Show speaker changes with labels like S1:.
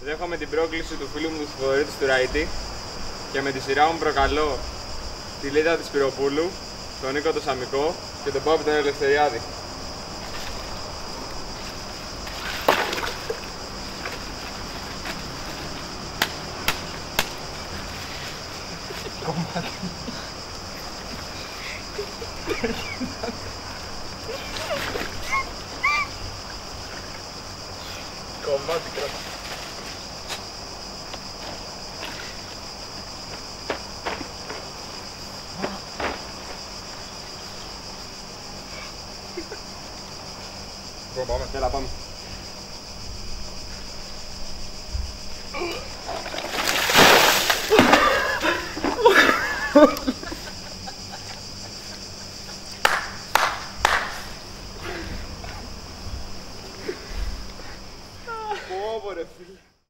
S1: Δέχομαι την πρόκληση του φίλου μου του Θοδωρήτου του Ραϊτή και με τη σειρά μου προκαλώ τη Λίδα της Σπυροπούλου, τον Νίκο τον Σαμικό και τον Πάπη τον Ελευθεριάδη.
S2: Κομμάτι κράτα.
S1: Πάμε. Έλα, πάμε. Πω, ρε φίλε.